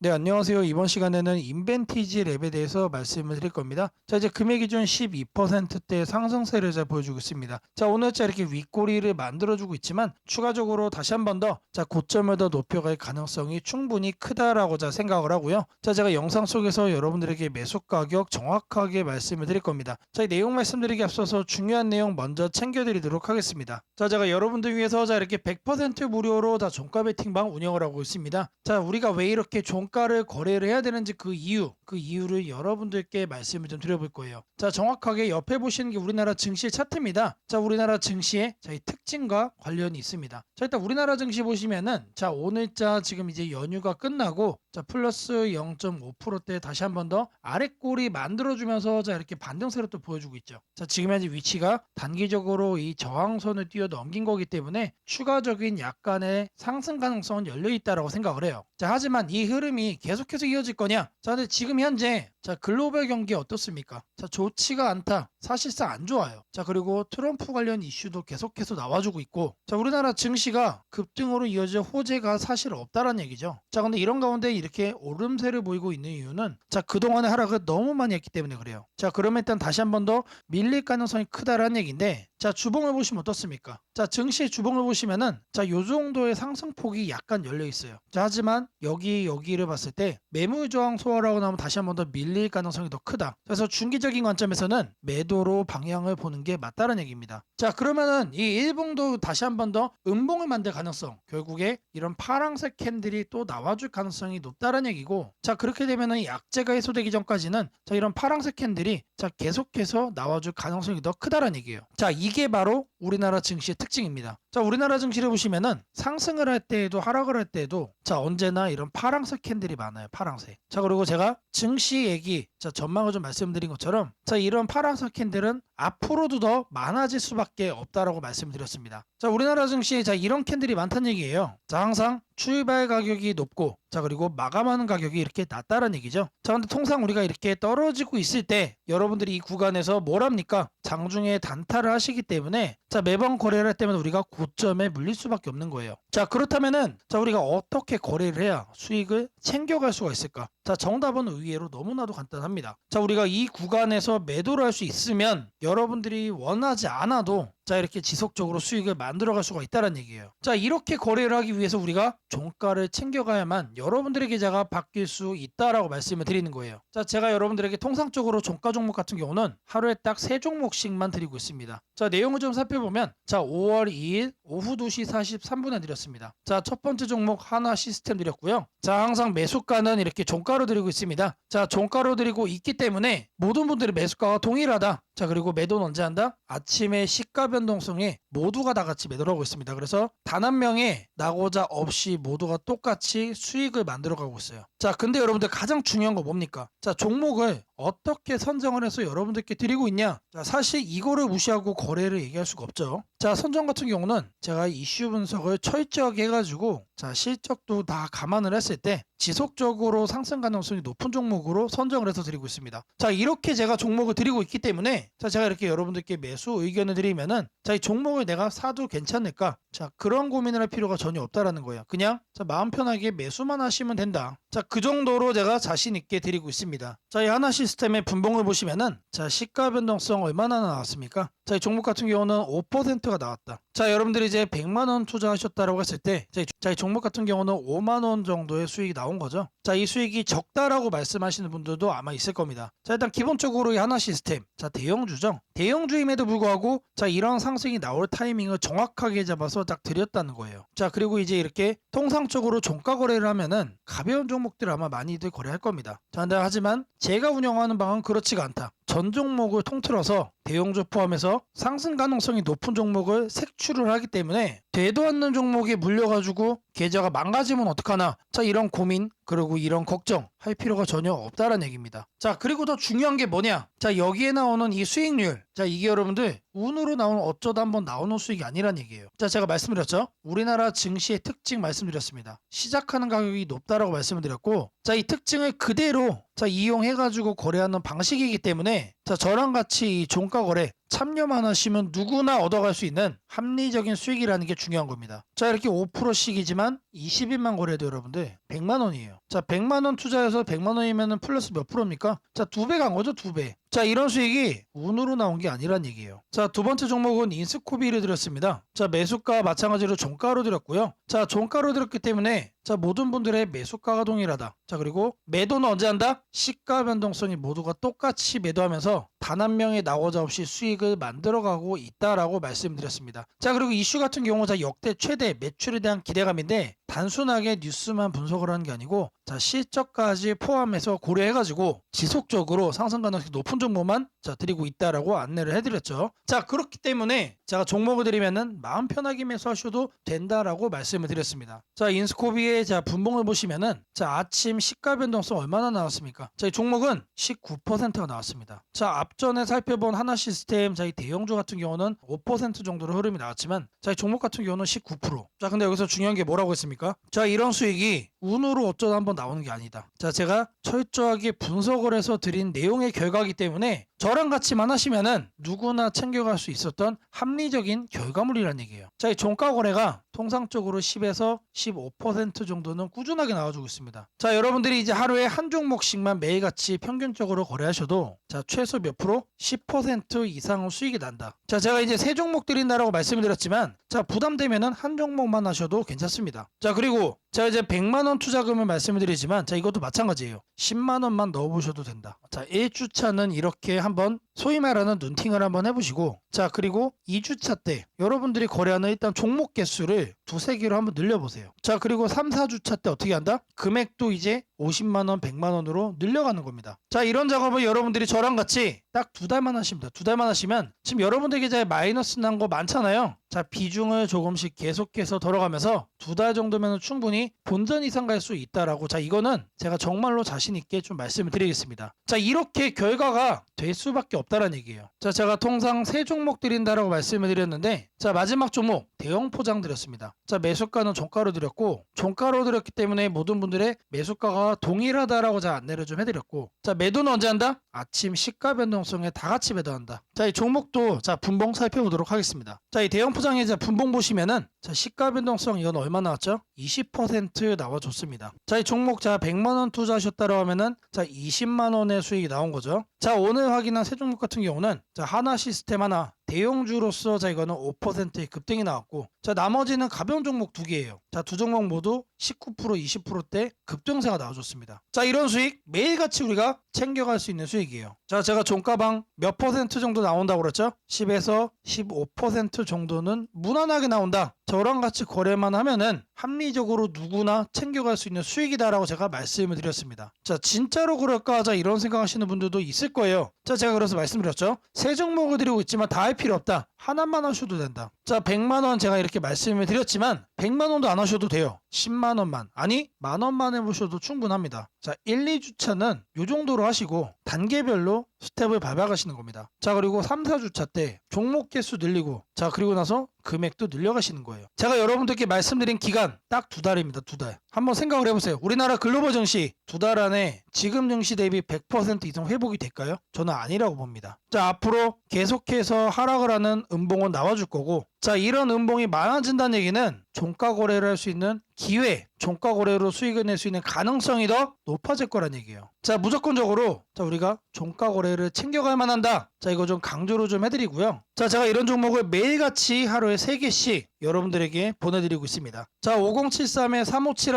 네, 안녕하세요. 이번 시간에는 인벤티지 랩에 대해서 말씀을 드릴 겁니다. 자, 이제 금액 기준 12%대 상승세를 잘 보여주고 있습니다. 자, 오늘자 이렇게 윗꼬리를 만들어주고 있지만 추가적으로 다시 한 번 더, 자, 고점을 더 높여갈 가능성이 충분히 크다라고 자 생각을 하고요. 자, 제가 영상 속에서 여러분들에게 매수 가격 정확하게 말씀을 드릴 겁니다. 자, 이 내용 말씀드리기 앞서서 중요한 내용 먼저 챙겨드리도록 하겠습니다. 자, 제가 여러분들 위해서 자, 이렇게 100% 무료로 다 종가 베팅방 운영을 하고 있습니다. 자, 우리가 왜 이렇게 종가를 거래를 해야 되는지 그 이유를 여러분들께 말씀을 좀 드려볼 거예요. 자, 정확하게 옆에 보시는 게 우리나라 증시 차트입니다. 자, 우리나라 증시의 자, 이 특징과 관련이 있습니다. 자, 일단 우리나라 증시 보시면은 자, 오늘자 지금 이제 연휴가 끝나고 자, 플러스 0.5%대 다시 한 번 더 아랫골이 만들어주면서 자, 이렇게 반등세로 또 보여주고 있죠. 자, 지금 현재 위치가 단기적으로 이 저항선을 뛰어 넘긴 거기 때문에 추가적인 약간의 상승 가능성은 열려 있다라고 생각을 해요. 자, 하지만 이 흐름이 계속해서 이어질 거냐? 자, 근데 지금 현재 자, 글로벌 경기 어떻습니까? 자, 좋지가 않다. 사실상 안 좋아요. 자, 그리고 트럼프 관련 이슈도 계속해서 나와주고 있고, 자, 우리나라 증시가 급등으로 이어질 호재가 사실 없다라는 얘기죠. 자, 근데 이런 가운데 이렇게 오름세를 보이고 있는 이유는 자, 그동안의 하락을 너무 많이 했기 때문에 그래요. 자, 그러면 일단 다시 한 번 더 밀릴 가능성이 크다라는 얘기인데, 자, 주봉을 보시면 어떻습니까? 자, 증시의 주봉을 보시면은 자, 요 정도의 상승폭이 약간 열려 있어요. 자, 하지만 여기를 봤을 때 매물 저항 소화라고 나오면 다시 한 번 더 밀릴 가능성이 더 크다. 그래서 중기적인 관점에서는 매도로 방향을 보는 게 맞다는 얘기입니다. 자, 그러면은 이 일봉도 다시 한 번 더 음봉을 만들 가능성, 결국에 이런 파란색 캔들이 또 나와줄 가능성이 높다는 얘기고, 자, 그렇게 되면은 약재가 해소되기 전까지는 자, 이런 파란색 캔들이 자, 계속해서 나와줄 가능성이 더 크다는 얘기예요. 자, 이게 바로 우리나라 증시의 특징입니다. 자, 우리나라 증시를 보시면은 상승을 할 때에도 하락을 할 때에도 자, 언제나 이런 파란색 캔들이 많아요. 파란색. 자, 그리고 제가 증시 얘기, 자, 전망을 좀 말씀드린 것처럼 자, 이런 파란색 캔들은 앞으로도 더 많아질 수밖에 없다라고 말씀드렸습니다. 자, 우리나라 증시에 자, 이런 캔들이 많다는 얘기예요. 자, 항상 출발 가격이 높고 자, 그리고 마감하는 가격이 이렇게 낮다는 얘기죠. 자, 근데 통상 우리가 이렇게 떨어지고 있을 때 여러분들이 이 구간에서 뭘 합니까? 장중에 단타를 하시기 때문에 자, 매번 거래를 할 때면 우리가 고점에 물릴 수밖에 없는 거예요. 자, 그렇다면은 자, 우리가 어떻게 거래를 해야 수익을 챙겨갈 수가 있을까? 자, 정답은 의외로 너무나도 간단합니다. 자, 우리가 이 구간에서 매도를 할 수 있으면 여러분들이 원하지 않아도 자, 이렇게 지속적으로 수익을 만들어갈 수가 있다는 얘기예요. 자, 이렇게 거래를 하기 위해서 우리가 종가를 챙겨가야만 여러분들의 계좌가 바뀔 수 있다라고 말씀을 드리는 거예요. 자, 제가 여러분들에게 통상적으로 종가 종목 같은 경우는 하루에 딱 3종목씩만 드리고 있습니다. 자, 내용을 좀 살펴보면 자, 5월 2일 오후 2시 43분에 드렸습니다. 자, 첫 번째 종목 하나 시스템 드렸고요. 자, 항상 매수가는 이렇게 종가로 드리고 있습니다. 자, 종가로 드리고 있기 때문에 모든 분들의 매수가가 동일하다. 자, 그리고 매도는 언제 한다? 아침에 시가 변동성에 모두가 다 같이 매도를 하고 있습니다. 그래서 단 한 명의 나고자 없이 모두가 똑같이 수익을 만들어가고 있어요. 자, 근데 여러분들 가장 중요한 거 뭡니까? 자, 종목을 어떻게 선정을 해서 여러분들께 드리고 있냐? 자, 사실 이거를 무시하고 거래를 얘기할 수가 없죠. 자, 선정 같은 경우는 제가 이슈 분석을 철저하게 해가지고 자, 실적도 다 감안을 했을 때 지속적으로 상승 가능성이 높은 종목으로 선정을 해서 드리고 있습니다. 자, 이렇게 제가 종목을 드리고 있기 때문에 자, 제가 이렇게 여러분들께 매수 의견을 드리면은 자, 이 종목을 내가 사도 괜찮을까? 자, 그런 고민을 할 필요가 전혀 없다라는 거예요. 그냥 자, 마음 편하게 매수만 하시면 된다. 자, 그 정도로 제가 자신 있게 드리고 있습니다. 자, 이 하나 시스템의 분봉을 보시면은 자, 시가 변동성 얼마나 나왔습니까? 자, 이 종목 같은 경우는 5%가 나왔다. 자, 여러분들이 이제 100만 원 투자하셨다라고 했을 때 자, 이 종목 같은 경우는 5만 원 정도의 수익이 나온 거죠. 자, 이 수익이 적다라고 말씀하시는 분들도 아마 있을 겁니다. 자, 일단 기본적으로 이 하나 시스템 자, 대형주죠. 대형주임에도 불구하고 자, 이런 상승이 나올 타이밍을 정확하게 잡아서 딱 드렸다는 거예요. 자, 그리고 이제 이렇게 통상적으로 종가 거래를 하면은 가벼운 종목들 아마 많이들 거래할 겁니다. 자, 근데 하지만 제가 운영하는 방은 그렇지가 않다. 전 종목을 통틀어서 대형주 포함해서 상승 가능성이 높은 종목을 색출을 하기 때문에 되도 않는 종목에 물려가지고 계좌가 망가지면 어떡하나, 자, 이런 고민 그리고 이런 걱정 할 필요가 전혀 없다는 얘기입니다. 자, 그리고 더 중요한 게 뭐냐, 자, 여기에 나오는 이 수익률, 자, 이게 여러분들 운으로 나오는 어쩌다 한번 나오는 수익이 아니란 얘기예요. 자, 제가 말씀드렸죠. 우리나라 증시의 특징 말씀드렸습니다. 시작하는 가격이 높다라고 말씀을 드렸고, 자, 이 특징을 그대로 자, 이용해가지고 거래하는 방식이기 때문에 자, 저랑 같이 이 종가 거래 참여만 하시면 누구나 얻어갈 수 있는 합리적인 수익이라는 게 중요한 겁니다. 자, 이렇게 5%씩이지만 20일만 거래해도 여러분들 100만 원이에요. 자, 100만 원 투자해서 100만 원이면 플러스 몇 프로입니까? 자, 2배 간 거죠, 2배. 자, 이런 수익이 운으로 나온 게 아니란 얘기예요. 자, 두 번째 종목은 인스코비를 드렸습니다. 자, 매수가 마찬가지로 종가로 드렸고요. 자, 종가로 드렸기 때문에 자, 모든 분들의 매수가가 동일하다. 자, 그리고 매도는 언제 한다? 시가 변동성이 모두가 똑같이 매도하면서 단 한 명의 낙오자 없이 수익을 만들어가고 있다라고 말씀드렸습니다. 자, 그리고 이슈 같은 경우 자, 역대 최대 매출에 대한 기대감인데 단순하게 뉴스만 분석을 하는 게 아니고 자, 실적까지 포함해서 고려해가지고 지속적으로 상승 가능성이 높은 정보만 자, 드리고 있다라고 안내를 해드렸죠. 자, 그렇기 때문에 제가 종목을 드리면은 마음 편하게 매수하셔도 된다라고 말씀을 드렸습니다. 자, 인스코비의 자, 분봉을 보시면은 자, 아침 시가 변동성 얼마나 나왔습니까? 자, 이 종목은 19%가 나왔습니다. 자, 앞전에 살펴본 하나시스템 자, 이 대형주 같은 경우는 5% 정도로 흐름이 나왔지만 자, 이 종목 같은 경우는 19%. 자, 근데 여기서 중요한 게 뭐라고 했습니까? 자, 이런 수익이 운으로 어쩌다 한번 나오는 게 아니다. 자, 제가 철저하게 분석을 해서 드린 내용의 결과이기 때문에 저랑 같이만 하시면은 누구나 챙겨갈 수 있었던 합리적인 결과물이란 얘기예요. 자, 이 종가 거래가 통상적으로 10에서 15% 정도는 꾸준하게 나와주고 있습니다. 자, 여러분들이 이제 하루에 한 종목씩만 매일같이 평균적으로 거래하셔도 자, 최소 몇 프로? 10% 이상 수익이 난다. 자, 제가 이제 세 종목 드린다라고 말씀을 드렸지만 자, 부담되면은 한 종목만 하셔도 괜찮습니다. 자, 그리고 자, 이제 100만 원 투자금을 말씀을 드리지만 자, 이것도 마찬가지예요. 10만 원만 넣어보셔도 된다. 자, 1주차는 이렇게 한번 소위 말하는 눈팅을 한번 해보시고 자, 그리고 2주차 때 여러분들이 거래하는 일단 종목 개수를 두세 개로 한번 늘려보세요. 자, 그리고 3, 4주차 때 어떻게 한다? 금액도 이제 50만 원, 100만 원으로 늘려가는 겁니다. 자, 이런 작업을 여러분들이 저랑 같이 딱 2달만 하십니다. 2달만 하시면 지금 여러분들 계좌에 마이너스 난 거 많잖아요. 자, 비중을 조금씩 계속해서 덜어가면서 2달 정도면 충분히 본전 이상 갈 수 있다라고 자, 이거는 제가 정말로 자신 있게 좀 말씀을 드리겠습니다. 자, 이렇게 결과가 될 수밖에 없다는 얘기예요. 자, 제가 통상 세 종목 드린다라고 말씀을 드렸는데 자, 마지막 종목 대형 포장 드렸습니다. 자, 매수가는 종가로 드렸고 종가로 드렸기 때문에 모든 분들의 매수가가 동일하다라고 제가 안내를 좀 해드렸고 자, 매도는 언제 한다? 아침 시가 변동성에 다 같이 매도한다. 자, 이 종목도 자, 분봉 살펴보도록 하겠습니다. 자, 이 대형 포장의 자, 분봉 보시면은 자, 시가 변동성 이건 얼마 나왔죠? 20% 나와줬습니다. 자, 이 종목 자, 100만 원 투자하셨다고 하면은 자, 20만 원의 수익이 나온 거죠. 자, 오늘 확인한 세 종목 같은 경우는 자, 하나 시스템 하나 대형주로서 자, 이거는 5%의 급등이 나왔고 자, 나머지는 가벼운 종목 두 개예요. 자, 두 종목 모두 19% 20%대 급등세가 나와줬습니다. 자, 이런 수익 매일같이 우리가 챙겨갈 수 있는 수익이에요. 자, 제가 종가방 몇 퍼센트 정도 나온다고 그랬죠? 10에서 15% 정도는 무난하게 나온다. 저랑 같이 거래만 하면은 합리적으로 누구나 챙겨갈 수 있는 수익이다라고 제가 말씀을 드렸습니다. 자, 진짜로 그럴까? 자, 이런 생각하시는 분들도 있을 거예요. 자, 제가 그래서 말씀드렸죠. 세 종목을 드리고 있지만 다 할 필요 없다. 하나만 하셔도 된다. 자, 100만 원 제가 이렇게 말씀을 드렸지만 100만 원도 안 하셔도 돼요. 10만 원만, 아니 만 원만 해보셔도 충분합니다. 자, 1, 2주차는 이 정도로 하시고 단계별로 스텝을 밟아가시는 겁니다. 자, 그리고 3, 4주차 때 종목 개수 늘리고 자, 그리고 나서 금액도 늘려가시는 거예요. 제가 여러분들께 말씀드린 기간 딱 2달입니다. 2달. 한번 생각을 해보세요. 우리나라 글로벌 증시 2달 안에 지금 증시 대비 100% 이상 회복이 될까요? 저는 아니라고 봅니다. 자, 앞으로 계속해서 하락을 하는 음봉은 나와줄 거고 자, 이런 음봉이 많아진다는 얘기는 종가 거래를 할 수 있는 기회, 종가 거래로 수익을 낼 수 있는 가능성이 더 높아질 거란 얘기예요. 자, 무조건적으로 자, 우리가 종가 거래를 챙겨갈 만한다. 자, 이거 좀 강조를 좀 해드리고요. 자, 제가 이런 종목을 매일같이 하루에 3개씩 여러분들에게 보내드리고 있습니다. 자, 5073에 357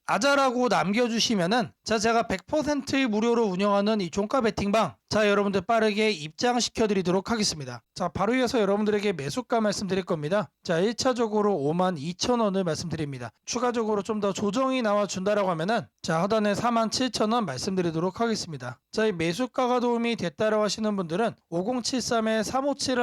아자라고 남겨주시면은 자, 제가 100% 무료로 운영하는 이 종가 베팅방 자, 여러분들 빠르게 입장시켜 드리도록 하겠습니다. 자, 바로 이어서 여러분들에게 매수가 말씀드릴 겁니다. 자, 1차적으로 52,000원을 말씀드립니다. 추가적으로 좀 더 조정이 나와준다라고 하면은 자, 하단에 47,000원 말씀드리도록 하겠습니다. 자, 이 매수가가 도움이 됐다라고 하시는 분들은 5073에 357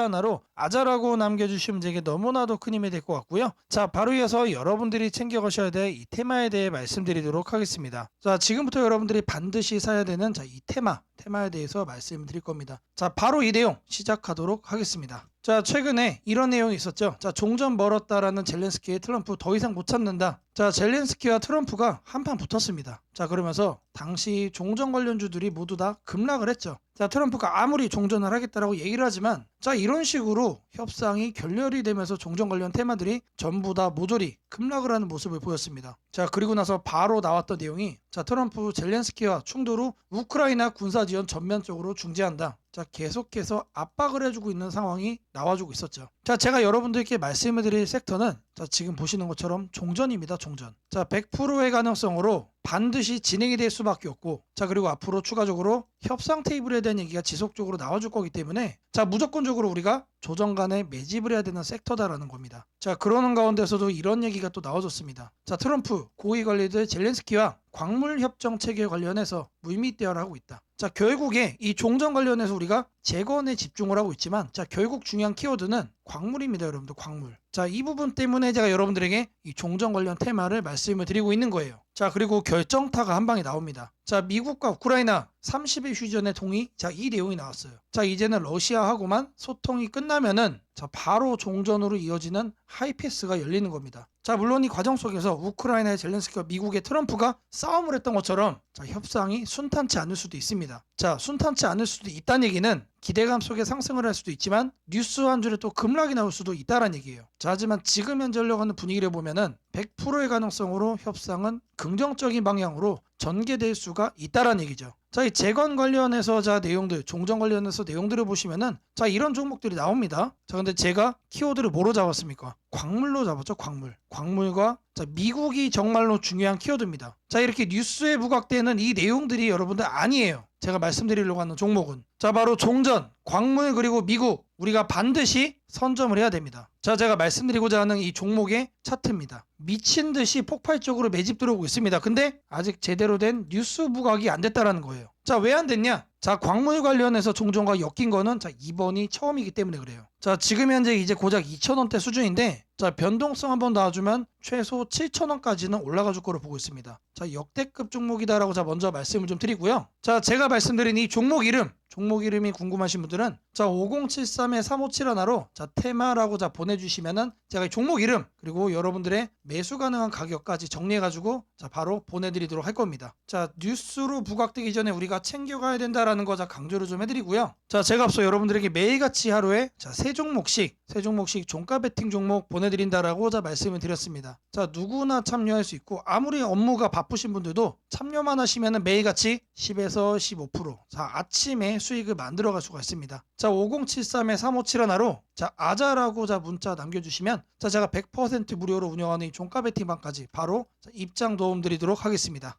아자라고 남겨주시면 제게 너무나도 큰 힘이 될 것 같고요. 자, 바로 이어서 여러분들이 챙겨가셔야 될 이 테마에 대해 말씀드리도록 하겠습니다. 자, 지금부터 여러분들이 반드시 사야 되는 자, 이 테마에 대해서 말씀드릴 겁니다. 자, 바로 이 내용 시작하도록 하겠습니다. 자, 자, 최근에 이런 내용이 있었죠. 자, 종전 멀었다라는 젤렌스키의 트럼프 더 이상 못 참는다. 자, 젤렌스키와 트럼프가 한판 붙었습니다. 자, 그러면서 당시 종전 관련주들이 모두 다 급락을 했죠. 자, 트럼프가 아무리 종전을 하겠다라고 얘기를 하지만 자, 이런 식으로 협상이 결렬이 되면서 종전 관련 테마들이 전부 다 모조리 급락을 하는 모습을 보였습니다. 자, 그리고 나서 바로 나왔던 내용이 자, 트럼프 젤렌스키와 충돌 후 우크라이나 군사 지원 전면적으로 중지한다. 자, 계속해서 압박을 해주고 있는 상황이 나와주고 있었죠. 자, 제가 여러분들께 말씀을 드릴 섹터는 자, 지금 보시는 것처럼 종전입니다. 종전. 자, 100%의 가능성으로 반드시 진행이 될 수밖에 없고 자, 그리고 앞으로 추가적으로 협상 테이블에 대한 얘기가 지속적으로 나와줄 거기 때문에 자, 무조건적으로 우리가 조정 간에 매집을 해야 되는 섹터다라는 겁니다. 자, 그러는 가운데서도 이런 얘기가 또 나와줬습니다. 자, 트럼프 고위 관리들 젤렌스키와 광물 협정 체계 관련해서 물밑대화를 하고 있다. 자, 결국에 이 종전 관련해서 우리가 재건에 집중을 하고 있지만 자, 결국 중요한 키워드는 광물입니다. 여러분들 광물. 자, 이 부분 때문에 제가 여러분들에게 이 종전 관련 테마를 말씀을 드리고 있는 거예요. 자, 그리고 결정타가 한 방에 나옵니다. 자, 미국과 우크라이나 30일 휴전의 동의. 자, 이 내용이 나왔어요. 자, 이제는 러시아하고만 소통이 끝나면은 자, 바로 종전으로 이어지는 하이패스가 열리는 겁니다. 자, 물론 이 과정 속에서 우크라이나의 젤렌스키와 미국의 트럼프가 싸움을 했던 것처럼 자, 협상이 순탄치 않을 수도 있습니다. 자, 순탄치 않을 수도 있다는 얘기는 기대감 속에 상승을 할 수도 있지만 뉴스 한 줄에 또 급락이 나올 수도 있다는 얘기예요. 자, 하지만 지금 현재 흘러가는 분위기를 보면은 100%의 가능성으로 협상은 긍정적인 방향으로 전개될 수가 있다는 얘기죠. 자, 이 재건 관련해서 자 내용들, 종전 관련해서 내용들을 보시면은 자, 이런 종목들이 나옵니다. 자, 근데 제가 키워드를 뭐로 잡았습니까? 광물로 잡았죠. 광물. 광물과 자, 미국이 정말로 중요한 키워드입니다. 자, 이렇게 뉴스에 부각되는 이 내용들이 여러분들 아니에요. 제가 말씀드리려고 하는 종목은 자, 바로 종전, 광물 그리고 미국 우리가 반드시 선점을 해야 됩니다. 자, 제가 말씀드리고자 하는 이 종목의 차트입니다. 미친 듯이 폭발적으로 매집 들어오고 있습니다. 근데 아직 제대로 된 뉴스 부각이 안 됐다라는 거예요. 자, 왜 안 됐냐? 자, 광물 관련해서 종전과 엮인 거는 자, 이번이 처음이기 때문에 그래요. 자, 지금 현재 이제 고작 2,000원대 수준인데 자, 변동성 한번 놔주면 최소 7,000원까지는 올라가 줄 거로 보고 있습니다. 자, 역대급 종목이다라고 자 먼저 말씀을 좀 드리고요. 자, 제가 말씀드린 이 종목 이름이 궁금하신 분들은 자, 5073에 3571로 자, 테마라고 자 보내주시면은 제가 이 종목 이름 그리고 여러분들의 매수 가능한 가격까지 정리해가지고 자, 바로 보내드리도록 할 겁니다. 자, 뉴스로 부각되기 전에 우리가 챙겨가야 된다라는 거 자, 강조를 좀 해드리고요. 자, 제가 앞서 여러분들에게 매일같이 하루에 자, 세 종목씩 종가 베팅 종목 보내드린다라고 자, 말씀을 드렸습니다. 자, 누구나 참여할 수 있고 아무리 업무가 바쁘신 분들도 참여만 하시면은 매일같이 10에서 15% 자, 아침에 수익을 만들어갈 수가 있습니다. 자, 5073에 3571로 자, 아자라고 자 문자 남겨주시면 자, 제가 100% 무료로 운영하는 이 종가 베팅방까지 바로 자, 입장 도움 드리도록 하겠습니다.